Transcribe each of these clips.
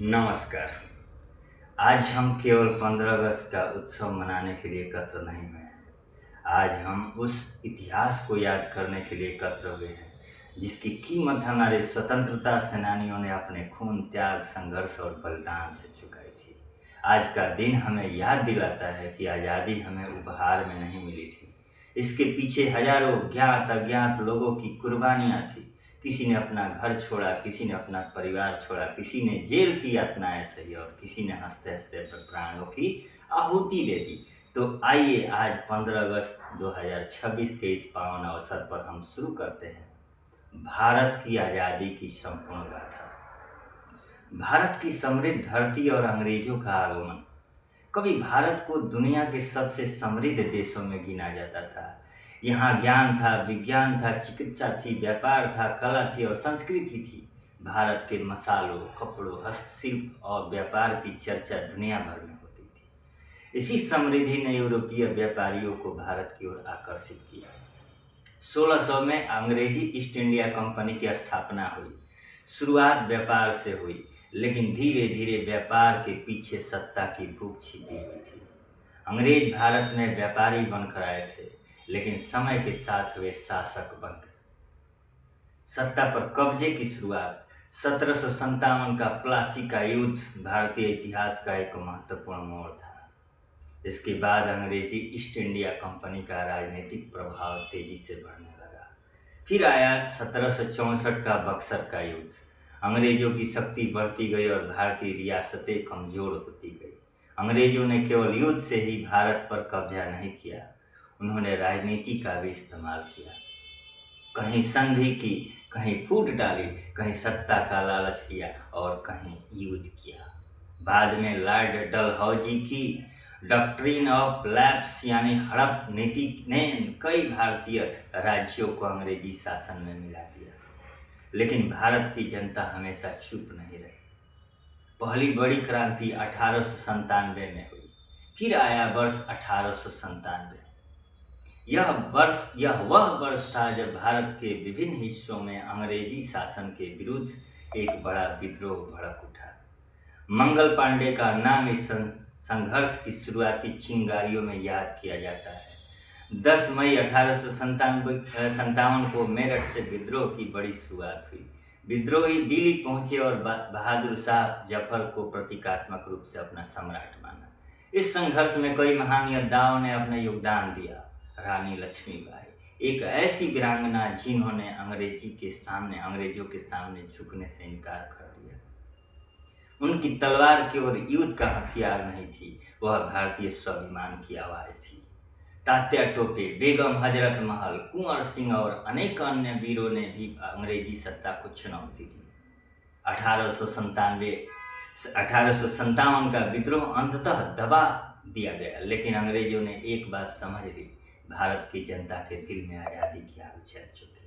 नमस्कार। आज हम केवल 15 अगस्त का उत्सव मनाने के लिए एकत्र नहीं हुए हैं। आज हम उस इतिहास को याद करने के लिए एकत्र हुए हैं जिसकी कीमत हमारे स्वतंत्रता सेनानियों ने अपने खून, त्याग, संघर्ष और बलिदान से चुकाई थी। आज का दिन हमें याद दिलाता है कि आज़ादी हमें उपहार में नहीं मिली थी। इसके पीछे हजारों ज्ञात अज्ञात लोगों की कुर्बानियाँ थी। किसी ने अपना घर छोड़ा, किसी ने अपना परिवार छोड़ा, किसी ने जेल की यातनाएं सही और किसी ने हंसते हंसते अपने प्राणों की आहुति दे दी। तो आइए आज 15 अगस्त 2026 के इस पावन अवसर पर हम शुरू करते हैं भारत की आज़ादी की संपूर्ण गाथा। भारत की समृद्ध धरती और अंग्रेजों का आगमन। कभी भारत को दुनिया के सबसे समृद्ध देशों में गिना जाता था। यहाँ ज्ञान था, विज्ञान था, चिकित्सा थी, व्यापार था, कला थी और संस्कृति थी। भारत के मसालों, कपड़ों, हस्तशिल्प और व्यापार की चर्चा दुनिया भर में होती थी। इसी समृद्धि ने यूरोपीय व्यापारियों को भारत की ओर आकर्षित किया। 1600 में अंग्रेजी ईस्ट इंडिया कंपनी की स्थापना हुई। शुरुआत व्यापार से हुई, लेकिन धीरे धीरे व्यापार के पीछे सत्ता की भूख छिपी हुई थी। अंग्रेज भारत में व्यापारी बनकर आए थे, लेकिन समय के साथ वे शासक बन गए। सत्ता पर कब्जे की शुरुआत 1757 का प्लासी का युद्ध भारतीय इतिहास का एक महत्वपूर्ण मोड़ था। इसके बाद अंग्रेजी ईस्ट इंडिया कंपनी का राजनीतिक प्रभाव तेजी से बढ़ने लगा। फिर आया 1764 का बक्सर का युद्ध। अंग्रेजों की शक्ति बढ़ती गई और भारतीय रियासतें कमजोर होती गई। अंग्रेजों ने केवल युद्ध से ही भारत पर कब्जा नहीं किया, उन्होंने राजनीति का भी इस्तेमाल किया। कहीं संधि की, कहीं फूट डाली, कहीं सत्ता का लालच किया और कहीं युद्ध किया। बाद में लॉर्ड डलहौजी की डॉक्ट्रिन ऑफ लैप्स यानी हड़प नीति ने कई भारतीय राज्यों को अंग्रेजी शासन में मिला दिया। लेकिन भारत की जनता हमेशा चुप नहीं रही। पहली बड़ी क्रांति 1897 में हुई। फिर आया वर्ष 1897। यह वह वर्ष था जब भारत के विभिन्न हिस्सों में अंग्रेजी शासन के विरुद्ध एक बड़ा विद्रोह भड़क उठा। मंगल पांडे का नाम इस संघर्ष की शुरुआती चिंगारियों में याद किया जाता है। 10 मई 1857 को मेरठ से विद्रोह की बड़ी शुरुआत हुई। विद्रोही दिल्ली पहुंचे और बहादुर शाह जफर को प्रतीकात्मक रूप से अपना सम्राट माना। इस संघर्ष में कई महान योद्धाओं ने अपना योगदान दिया। रानी लक्ष्मीबाई एक ऐसी वीरांगना जिन्होंने अंग्रेजों के सामने झुकने से इनकार कर दिया। उनकी तलवार केवल युद्ध का हथियार नहीं थी, वह भारतीय स्वाभिमान की आवाज थी। तात्या टोपे, बेगम हजरत महल, कुंवर सिंह और अनेक अन्य वीरों ने भी अंग्रेजी सत्ता को चुनौती दी। 1857 का विद्रोह अंततः दबा दिया गया, लेकिन अंग्रेजों ने एक बात समझ ली, भारत की जनता के दिल में आज़ादी की आग जल चुकी है।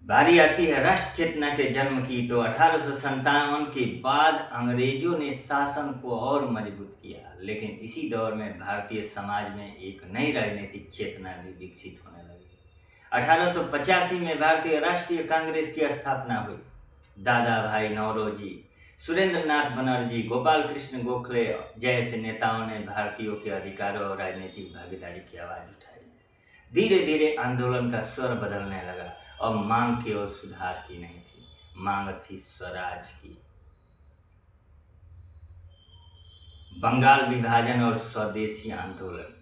बारी आती है राष्ट्र चेतना के जन्म की। तो 1857 के बाद अंग्रेजों ने शासन को और मजबूत किया, लेकिन इसी दौर में भारतीय समाज में एक नई राजनीतिक चेतना भी विकसित होने लगी। 1885 में भारतीय राष्ट्रीय कांग्रेस की स्थापना हुई। दादा भाई नौरोजी, सुरेंद्र नाथ बनर्जी, गोपाल कृष्ण गोखले जैसे नेताओं ने भारतीयों के अधिकारों और राजनीतिक भागीदारी की आवाज उठाई। धीरे धीरे आंदोलन का स्वर बदलने लगा और मांग केवल सुधार की नहीं थी, मांग थी स्वराज की। बंगाल विभाजन और स्वदेशी आंदोलन।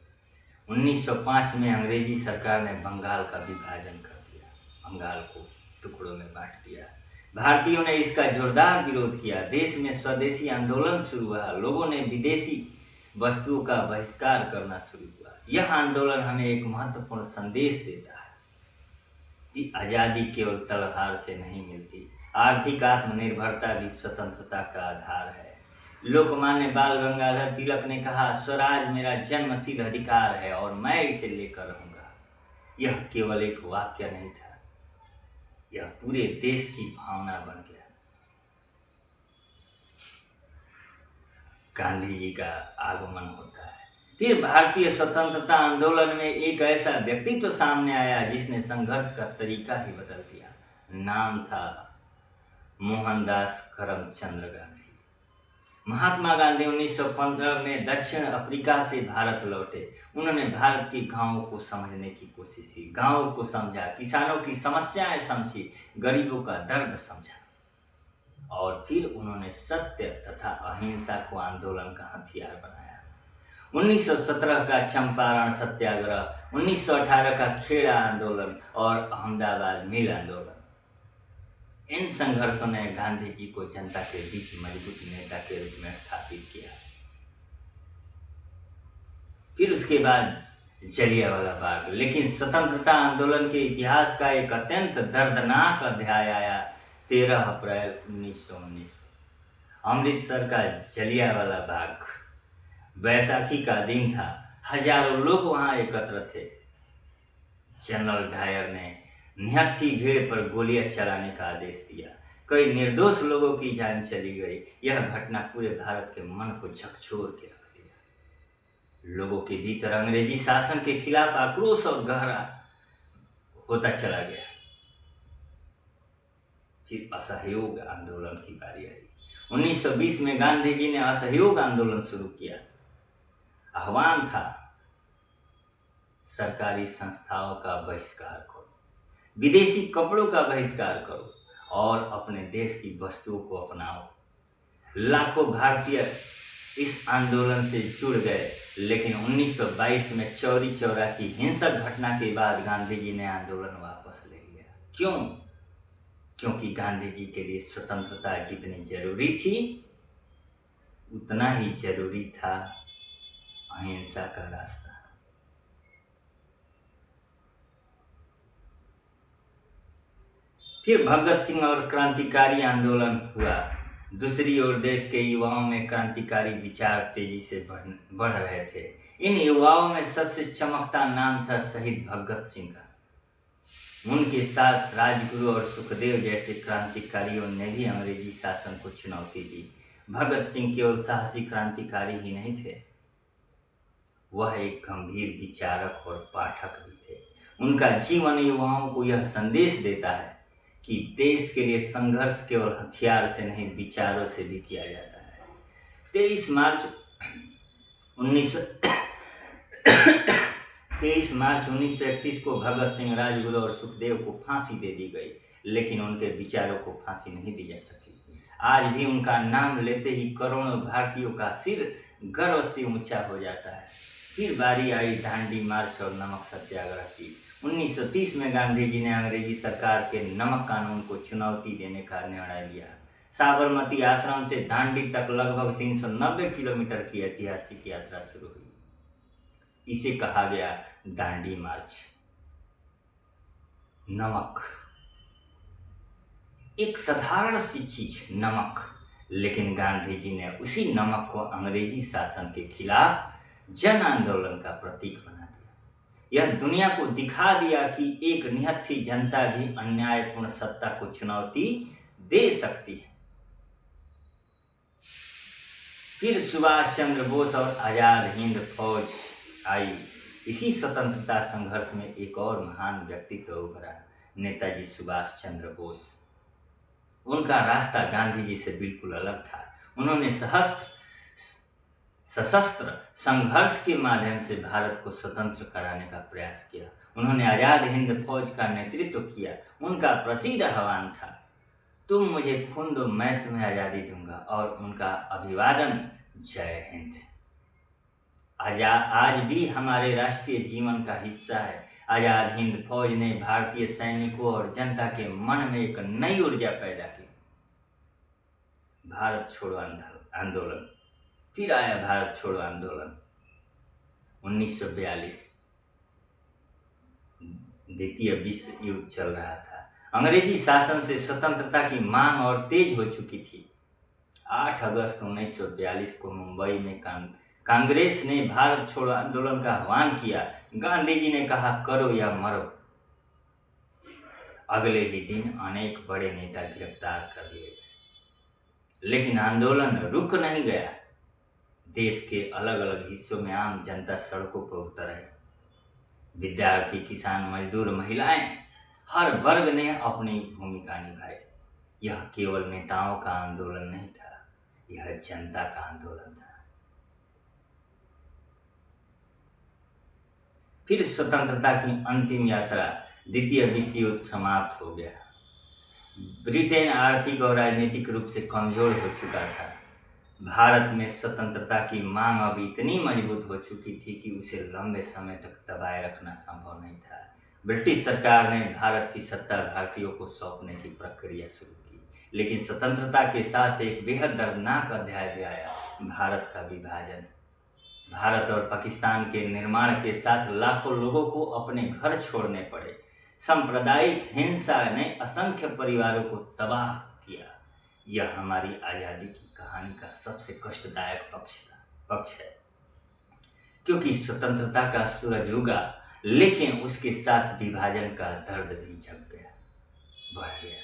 1905 में अंग्रेजी सरकार ने बंगाल का विभाजन कर दिया, बंगाल को टुकड़ों में बांट दिया। भारतीयों ने इसका जोरदार विरोध किया। देश में स्वदेशी आंदोलन शुरू हुआ, लोगों ने विदेशी वस्तुओं का बहिष्कार करना शुरू हुआ। यह आंदोलन हमें एक महत्वपूर्ण संदेश देता है कि आज़ादी केवल तलवार से नहीं मिलती, आर्थिक आत्मनिर्भरता भी स्वतंत्रता का आधार है। लोकमान्य बाल गंगाधर तिलक ने कहा, स्वराज मेरा जन्मसिद्ध अधिकार है और मैं इसे लेकर रहूंगा। यह केवल एक वाक्य नहीं था, यह पूरे देश की भावना बन गया। गांधी जी का आगमन होता है। फिर भारतीय स्वतंत्रता आंदोलन में एक ऐसा व्यक्तित्व सामने आया जिसने संघर्ष का तरीका ही बदल दिया। नाम था मोहनदास करमचंद गांधी। महात्मा गांधी 1915 में दक्षिण अफ्रीका से भारत लौटे। उन्होंने भारत के गांवों को समझने की कोशिश की, गांवों को समझा, किसानों की समस्याएं समझी, गरीबों का दर्द समझा और फिर उन्होंने सत्य तथा अहिंसा को आंदोलन का हथियार बनाया। 1917 का चंपारण सत्याग्रह, 1918 का खेड़ा आंदोलन और अहमदाबाद मिल आंदोलन, इन संघर्षों ने गांधी जी को जनता के बीच मजबूत नेता के रूप में स्थापित किया। फिर उसके बाद जलियांवाला बाग। लेकिन स्वतंत्रता आंदोलन के इतिहास का एक अत्यंत दर्दनाक अध्याय आया 13 अप्रैल 1919 को। अमृतसर का जलियांवाला बाग, बैसाखी का दिन था, हजारों लोग वहां एकत्र थे। जनरल डायर ने निहत्थी भीड़ पर गोलियां चलाने का आदेश दिया। कई निर्दोष लोगों की जान चली गई। यह घटना पूरे भारत के मन को झकझोर के रख दिया। लोगों के भीतर अंग्रेजी शासन के खिलाफ आक्रोश और गहरा होता चला गया। फिर असहयोग आंदोलन की बारी आई। 1920 में गांधी जी ने असहयोग आंदोलन शुरू किया। आह्वान था, सरकारी संस्थाओं का बहिष्कार करो, विदेशी कपड़ों का बहिष्कार करो और अपने देश की वस्तुओं को अपनाओ। लाखों भारतीय इस आंदोलन से जुड़ गए। लेकिन 1922 में चौरी चौरा की हिंसक घटना के बाद गांधी जी ने आंदोलन वापस ले लिया। क्यों? क्योंकि गांधी जी के लिए स्वतंत्रता जितनी जरूरी थी उतना ही जरूरी था अहिंसा का रास्ता। फिर भगत सिंह और क्रांतिकारी आंदोलन हुआ। दूसरी ओर देश के युवाओं में क्रांतिकारी विचार तेजी से बढ़ रहे थे। इन युवाओं में सबसे चमकता नाम था शहीद भगत सिंह का। उनके साथ राजगुरु और सुखदेव जैसे क्रांतिकारियों ने भी अंग्रेजी शासन को चुनौती दी। भगत सिंह केवल साहसी क्रांतिकारी ही नहीं थे, वह एक गंभीर विचारक और पाठक भी थे। उनका जीवन युवाओं को यह संदेश देता है कि देश के लिए संघर्ष केवल हथियार से नहीं, विचारों से भी किया जाता है। 23 मार्च 1931 को भगत सिंह, राजगुरु और सुखदेव को फांसी दे दी गई, लेकिन उनके विचारों को फांसी नहीं दी जा सकी। आज भी उनका नाम लेते ही करोड़ों भारतीयों का सिर गर्व से ऊंचा हो जाता है। फिर बारी आई दांडी मार्च और नमक सत्याग्रह की। 1930 में गांधी जी ने अंग्रेजी सरकार के नमक कानून को चुनौती देने का निर्णय लिया। साबरमती आश्रम से दांडी तक लगभग 390 किलोमीटर की ऐतिहासिक यात्रा शुरू हुई। इसे कहा गया दांडी मार्च। नमक एक साधारण सी चीज, नमक, लेकिन गांधी जी ने उसी नमक को अंग्रेजी शासन के खिलाफ जन आंदोलन का प्रतीक बना दिया। यह दुनिया को दिखा दिया कि एक निहत्थी जनता भी अन्यायपूर्ण सत्ता को चुनौती दे सकती है। फिर सुभाष चंद्र बोस और आजाद हिंद फौज आई। इसी स्वतंत्रता संघर्ष में एक और महान व्यक्तित्व उभरा, नेताजी सुभाष चंद्र बोस। उनका रास्ता गांधी जी से बिल्कुल अलग था। उन्होंने सशस्त्र संघर्ष के माध्यम से भारत को स्वतंत्र कराने का प्रयास किया। उन्होंने आजाद हिंद फौज का नेतृत्व किया। उनका प्रसिद्ध आह्वान था, तुम मुझे खून दो, मैं तुम्हें आज़ादी दूंगा, और उनका अभिवादन, जय हिंद, आज भी हमारे राष्ट्रीय जीवन का हिस्सा है। आजाद हिंद फौज ने भारतीय सैनिकों और जनता के मन में एक नई ऊर्जा पैदा की। भारत छोड़ो आंदोलन। फिर आया भारत छोड़ो आंदोलन। 1942 द्वितीय विश्व युद्ध चल रहा था। अंग्रेजी शासन से स्वतंत्रता की मांग और तेज हो चुकी थी। 8 अगस्त 1942 को मुंबई में कांग्रेस ने भारत छोड़ो आंदोलन का आह्वान किया। गांधी जी ने कहा, करो या मरो। अगले ही दिन अनेक बड़े नेता गिरफ्तार कर लिए गए, लेकिन आंदोलन रुक नहीं गया। देश के अलग अलग हिस्सों में आम जनता सड़कों पर उतर आई। विद्यार्थी, किसान, मजदूर, महिलाएं, हर वर्ग ने अपनी भूमिका निभाई। यह केवल नेताओं का आंदोलन नहीं था, यह जनता का आंदोलन था। फिर स्वतंत्रता की अंतिम यात्रा, द्वितीय विश्व युद्ध समाप्त हो गया। ब्रिटेन आर्थिक और राजनीतिक रूप से कमजोर हो चुका था। भारत में स्वतंत्रता की मांग अब इतनी मजबूत हो चुकी थी कि उसे लंबे समय तक दबाए रखना संभव नहीं था। ब्रिटिश सरकार ने भारत की सत्ता भारतीयों को सौंपने की प्रक्रिया शुरू की, लेकिन स्वतंत्रता के साथ एक बेहद दर्दनाक अध्याय भी आया, भारत का विभाजन। भारत और पाकिस्तान के निर्माण के साथ लाखों लोगों को अपने घर छोड़ने पड़े। सांप्रदायिक हिंसा ने असंख्य परिवारों को तबाह किया। यह हमारी आज़ादी की कहानी का सबसे कष्टदायक पक्ष है, क्योंकि स्वतंत्रता का सूरज उगा, लेकिन उसके साथ विभाजन का दर्द भी जग गया, बढ़ गया।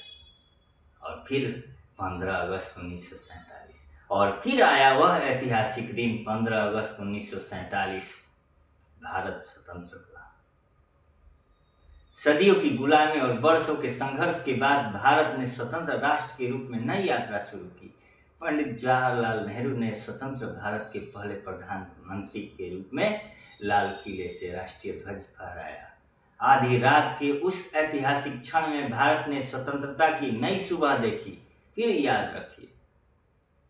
और फिर 15 अगस्त 1947, और फिर आया वह ऐतिहासिक दिन 15 अगस्त 1947। भारत स्वतंत्र हुआ। सदियों की गुलामी और वर्षों के संघर्ष के बाद भारत ने स्वतंत्र राष्ट्र के रूप में नई यात्रा शुरू की। पंडित जवाहरलाल नेहरू ने स्वतंत्र भारत के पहले प्रधानमंत्री के रूप में लाल किले से राष्ट्रीय ध्वज फहराया। आधी रात के उस ऐतिहासिक क्षण में भारत ने स्वतंत्रता की नई सुबह देखी। फिर याद रखिए,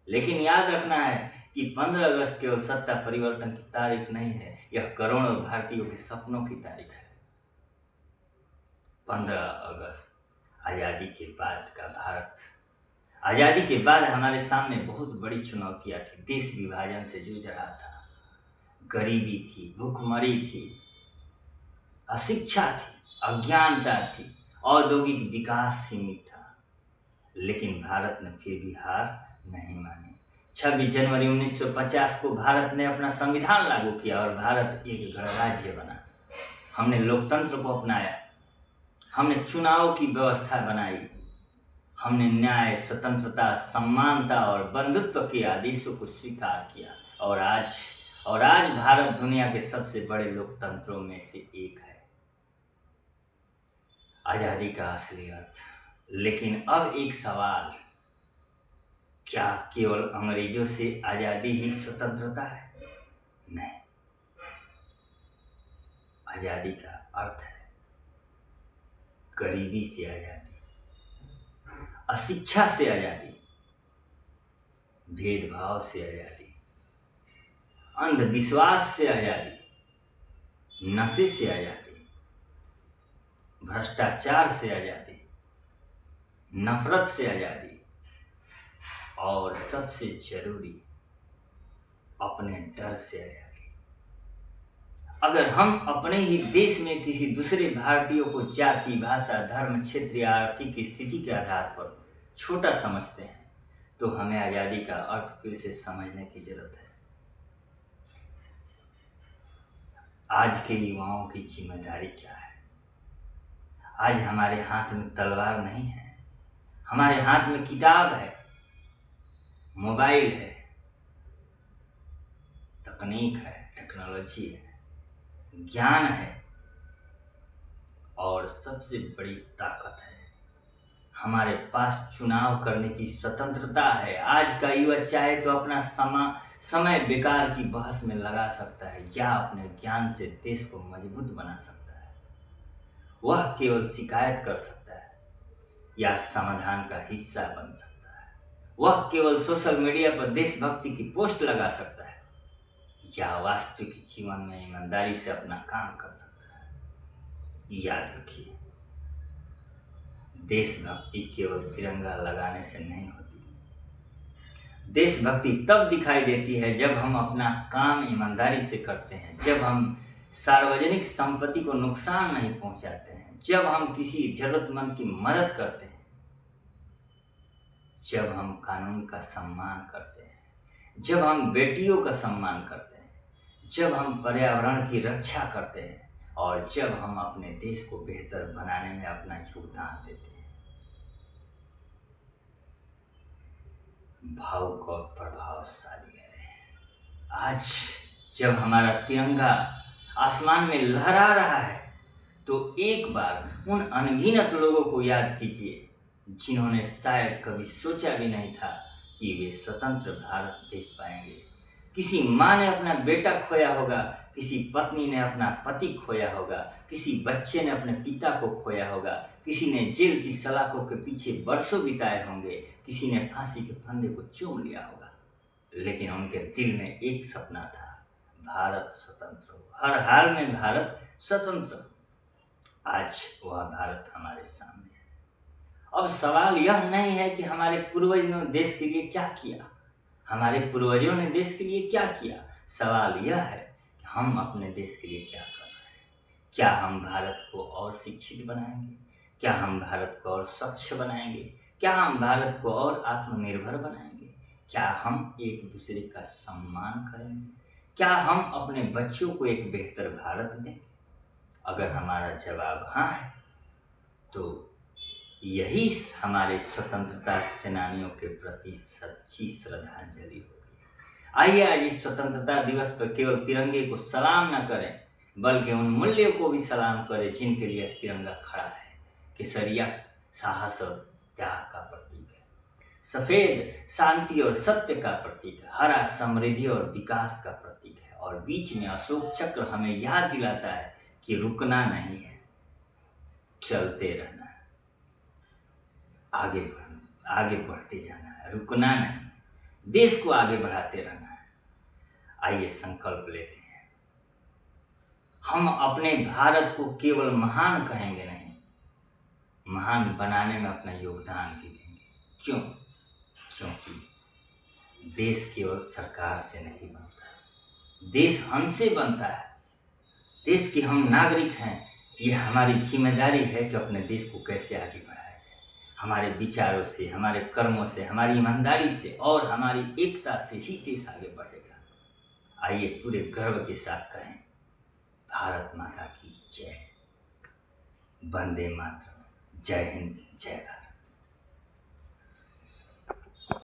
लेकिन याद रखना है कि 15 अगस्त केवल सत्ता परिवर्तन की तारीख नहीं है, यह करोड़ों भारतीयों के सपनों की तारीख है। 15 अगस्त आज़ादी के बाद का भारत। आज़ादी के बाद हमारे सामने बहुत बड़ी चुनौतियां थी। देश विभाजन से जूझ रहा था, गरीबी थी, भूखमरी थी, अशिक्षा थी, अज्ञानता थी, औद्योगिक विकास सीमित था। लेकिन भारत ने फिर भी हार नहीं मानी। 26 जनवरी 1950 को भारत ने अपना संविधान लागू किया और भारत एक गणराज्य बना। हमने लोकतंत्र को अपनाया, हमने चुनाव की व्यवस्था बनाई, हमने न्याय, स्वतंत्रता, समानता और बंधुत्व के आदेशों को स्वीकार किया। और आज भारत दुनिया के सबसे बड़े लोकतंत्रों में से एक है। आज़ादी का असली अर्थ। लेकिन अब एक सवाल, क्या केवल अंग्रेजों से आज़ादी ही स्वतंत्रता है? नहीं, आज़ादी का अर्थ है गरीबी से आज़ादी, अशिक्षा से आज़ादी, भेदभाव से आज़ादी, अंधविश्वास से आज़ादी, नशे से आज़ादी, भ्रष्टाचार से आज़ादी, नफरत से आज़ादी, और सबसे जरूरी अपने डर से आज़ादी। अगर हम अपने ही देश में किसी दूसरे भारतीय को जाति, भाषा, धर्म, क्षेत्र या आर्थिक स्थिति के आधार पर छोटा समझते हैं, तो हमें आज़ादी का अर्थ फिर से समझने की जरूरत है। आज के युवाओं की जिम्मेदारी क्या है? आज हमारे हाथ में तलवार नहीं है, हमारे हाथ में किताब है, मोबाइल है, तकनीक है, टेक्नोलॉजी है, ज्ञान है, और सबसे बड़ी ताकत है, हमारे पास चुनाव करने की स्वतंत्रता है। आज का युवा चाहे तो अपना समय बेकार की बहस में लगा सकता है, या अपने ज्ञान से देश को मजबूत बना सकता है। वह केवल शिकायत कर सकता है या समाधान का हिस्सा बन सकता है। वह केवल सोशल मीडिया पर देशभक्ति की पोस्ट लगा सकता है, या वास्तविक जीवन में ईमानदारी से अपना काम कर सकता है। याद रखिए, देशभक्ति केवल तिरंगा लगाने से नहीं होती। देशभक्ति तब दिखाई देती है जब हम अपना काम ईमानदारी से करते हैं, जब हम सार्वजनिक संपत्ति को नुकसान नहीं पहुंचाते हैं, जब हम किसी जरूरतमंद की मदद करते हैं, जब हम कानून का सम्मान करते हैं, जब हम बेटियों का सम्मान करते हैं, जब हम पर्यावरण की रक्षा करते हैं, और जब हम अपने देश को बेहतर बनाने में अपना योगदान देते हैं। भावुक और प्रभावशाली है। आज जब हमारा तिरंगा आसमान में लहरा रहा है, तो एक बार उन अनगिनत लोगों को याद कीजिए जिन्होंने शायद कभी सोचा भी नहीं था कि वे स्वतंत्र भारत देख पाएंगे। किसी माँ ने अपना बेटा खोया होगा, किसी पत्नी ने अपना पति खोया होगा, किसी बच्चे ने अपने पिता को खोया होगा, किसी ने जेल की सलाखों के पीछे बरसों बिताए होंगे, किसी ने फांसी के फंदे को चूम लिया होगा, लेकिन उनके दिल में एक सपना था, भारत स्वतंत्र हो, हर हाल में भारत स्वतंत्र हो। आज वह भारत हमारे सामने है। अब सवाल यह नहीं है कि हमारे पूर्वजों ने देश के लिए क्या किया, हमारे पूर्वजों ने देश के लिए क्या किया। सवाल यह है कि हम अपने देश के लिए क्या कर रहे हैं। क्या हम भारत को और शिक्षित बनाएंगे? क्या हम भारत को और स्वच्छ बनाएंगे? क्या हम भारत को और आत्मनिर्भर बनाएंगे? क्या हम एक दूसरे का सम्मान करेंगे? क्या हम अपने बच्चों को एक बेहतर भारत देंगे? अगर हमारा जवाब हाँ है तो यही हमारे स्वतंत्रता सेनानियों के प्रति सच्ची श्रद्धांजलि होगी। आइए आज इस स्वतंत्रता दिवस पर केवल तिरंगे को सलाम न करें, बल्कि उन मूल्यों को भी सलाम करें जिनके लिए तिरंगा खड़ा है। केसरिया साहस और त्याग का प्रतीक है, सफेद शांति और सत्य का प्रतीक है, हरा समृद्धि और विकास का प्रतीक है, और बीच में अशोक चक्र हमें याद दिलाता है कि रुकना नहीं है, चलते रहना है, आगे बढ़ते जाना है, रुकना नहीं, देश को आगे बढ़ाते रहना है। आइए संकल्प लेते हैं, हम अपने भारत को केवल महान कहेंगे नहीं, महान बनाने में अपना योगदान भी देंगे। क्यों? क्योंकि देश केवल सरकार से नहीं बनता, देश हमसे बनता है। देश के हम नागरिक हैं, ये हमारी जिम्मेदारी है कि अपने देश को कैसे आगे बढ़ाया जाए, हमारे विचारों से, हमारे कर्मों से, हमारी ईमानदारी से और हमारी एकता से ही देश आगे बढ़ेगा। आइए पूरे गर्व के साथ कहें, भारत माता की जय, वंदे मातरम, जय हिंद, जय भारत।